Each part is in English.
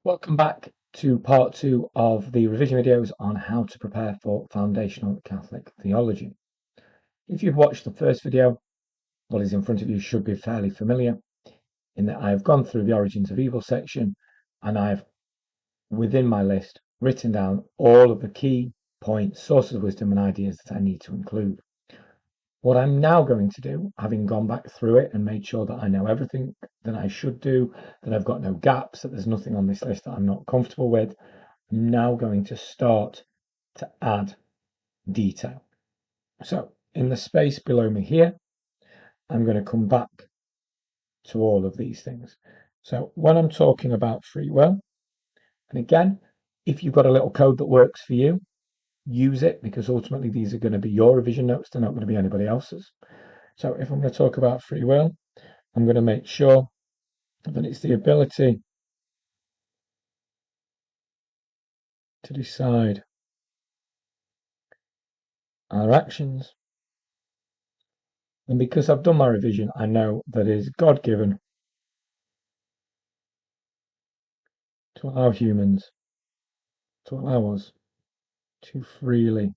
Welcome back to part 2 of the revision videos on how to prepare for Foundational Catholic Theology. If you've watched the first video, what is in front of you should be fairly familiar in that I've gone through the Origins of Evil section and I've, within my list, written down all of the key points, sources of wisdom and ideas that I need to include. What I'm now going to do, having gone back through it and made sure that I know everything that I should do, that I've got no gaps, that there's nothing on this list that I'm not comfortable with, I'm now going to start to add detail. So in the space below me here, I'm going to come back to all of these things. So when I'm talking about free will, and again, if you've got a little code that works for you, use it, because ultimately these are going to be your revision notes. They're not going to be anybody else's. So if I'm going to talk about free will, I'm going to make sure that it's the ability to decide our actions. And because I've done my revision, I know that it is God-given to allow humans, to allow us to freely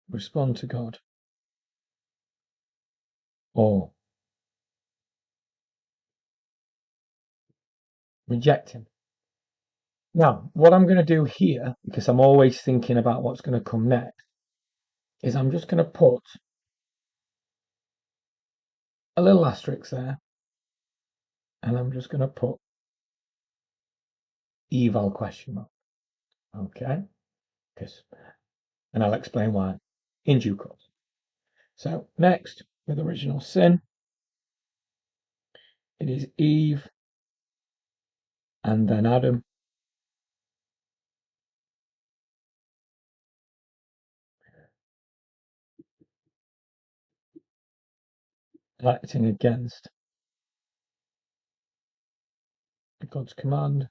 respond to God or reject Him. Now, what I'm going to do here, because I'm always thinking about what's going to come next, is I'm just going to put a little asterisk there, and I'm just going to put eval question mark. Okay? And I'll explain why in due course. So next, with original sin, it is Eve and then Adam. Acting against God's command.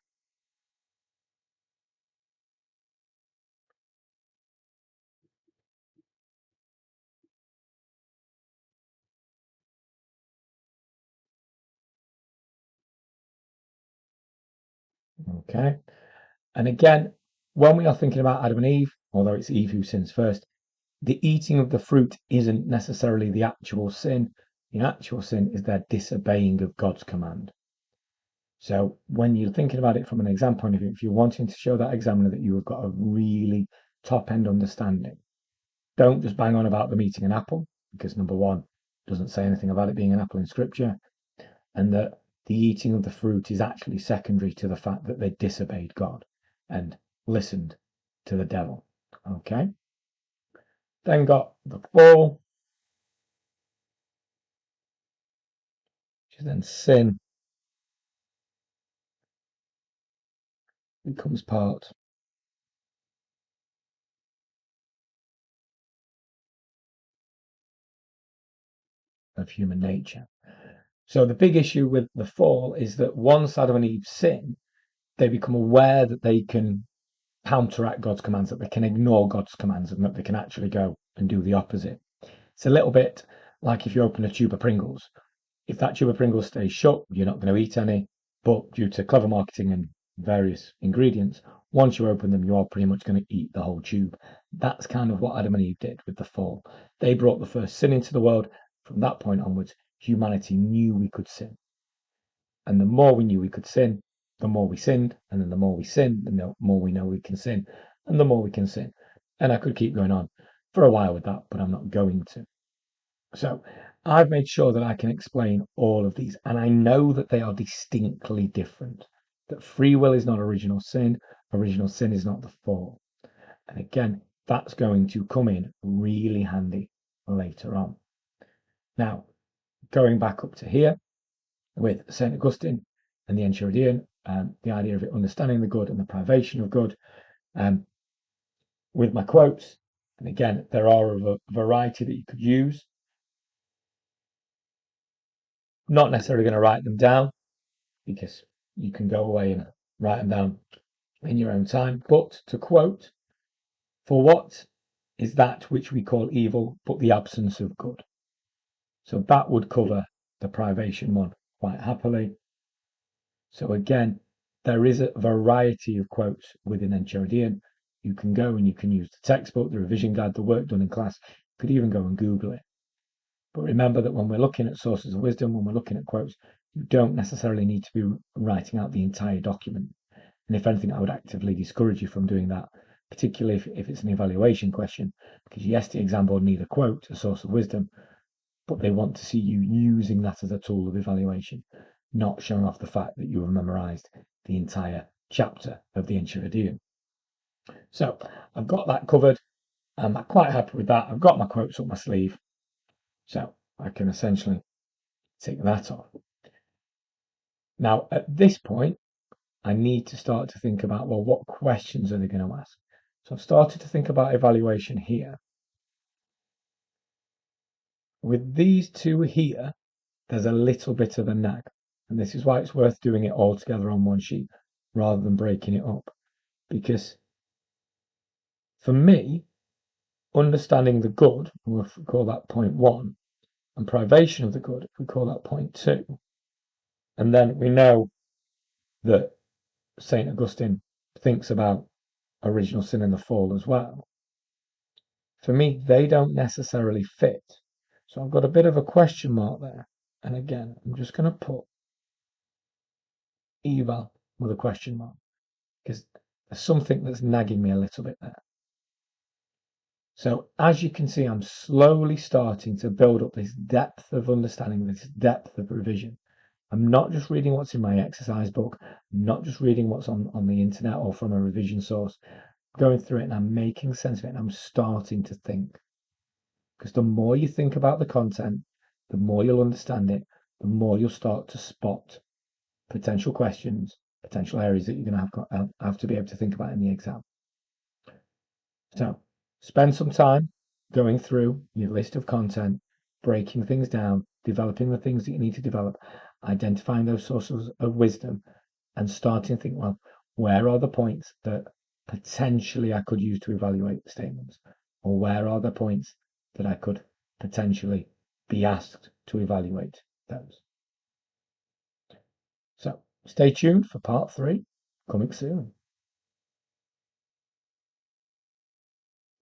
Okay. And again, when we are thinking about Adam and Eve, although it's Eve who sins first, the eating of the fruit isn't necessarily the actual sin. The actual sin is their disobeying of God's command. So when you're thinking about it from an exam point of view, if you're wanting to show that examiner that you have got a really top end understanding, don't just bang on about them eating an apple, because number one, it doesn't say anything about it being an apple in scripture, and that the eating of the fruit is actually secondary to the fact that they disobeyed God and listened to the devil. Okay. Then got the fall, which is then sin becomes part of human nature. So the big issue with the fall is that once Adam and Eve sin, they become aware that they can counteract God's commands, that they can ignore God's commands, and that they can actually go and do the opposite. It's a little bit like if you open a tube of Pringles. If that tube of Pringles stays shut, you're not going to eat any. But due to clever marketing and various ingredients, once you open them, you are pretty much going to eat the whole tube. That's kind of what Adam and Eve did with the fall. They brought the first sin into the world. From that point onwards, humanity knew we could sin. And the more we knew we could sin, the more we sinned. And then the more we sin, the more we know we can sin. And the more we can sin. And I could keep going on for a while with that, but I'm not going to. So I've made sure that I can explain all of these, and I know that they are distinctly different. That free will is not original sin is not the fall. And again, that's going to come in really handy later on. Now, going back up to here with St. Augustine and the Enchiridion, the idea of it understanding the good and the privation of good, with my quotes, and again, there are a variety that you could use. Not necessarily going to write them down, because you can go away and write them down in your own time. But to quote, for what is that which we call evil but the absence of good? So that would cover the privation one quite happily. So again, there is a variety of quotes within Enchiridion. You can go and you can use the textbook, the revision guide, the work done in class. You could even go and Google it. But remember that when we're looking at sources of wisdom, when we're looking at quotes, you don't necessarily need to be writing out the entire document. And if anything, I would actively discourage you from doing that, particularly if it's an evaluation question, because yes, the exam board need a quote, a source of wisdom, but they want to see you using that as a tool of evaluation, not showing off the fact that you have memorized the entire chapter of the Enchiridion. So I've got that covered. I'm quite happy with that. I've got my quotes up my sleeve. So I can essentially take that off. Now, at this point, I need to start to think about, well, what questions are they going to ask? So I've started to think about evaluation here. With these two here, there's a little bit of a nag. And this is why it's worth doing it all together on one sheet rather than breaking it up. Because for me, understanding the good, we'll call that point 1, and privation of the good, we call that point 2. And then we know that St. Augustine thinks about original sin and the fall as well. For me, they don't necessarily fit. So I've got a bit of a question mark there. And again, I'm just going to put eval with a question mark because there's something that's nagging me a little bit there. So as you can see, I'm slowly starting to build up this depth of understanding, this depth of revision. I'm not just reading what's in my exercise book, I'm not just reading what's on the internet or from a revision source. I'm going through it and I'm making sense of it and I'm starting to think. Because the more you think about the content, the more you'll understand it, the more you'll start to spot potential questions, potential areas that you're going to have to be able to think about in the exam. So spend some time going through your list of content, breaking things down, developing the things that you need to develop, identifying those sources of wisdom, and starting to think, well, where are the points that potentially I could use to evaluate the statements? Or where are the points that I could potentially be asked to evaluate those? So stay tuned for part 3, coming soon.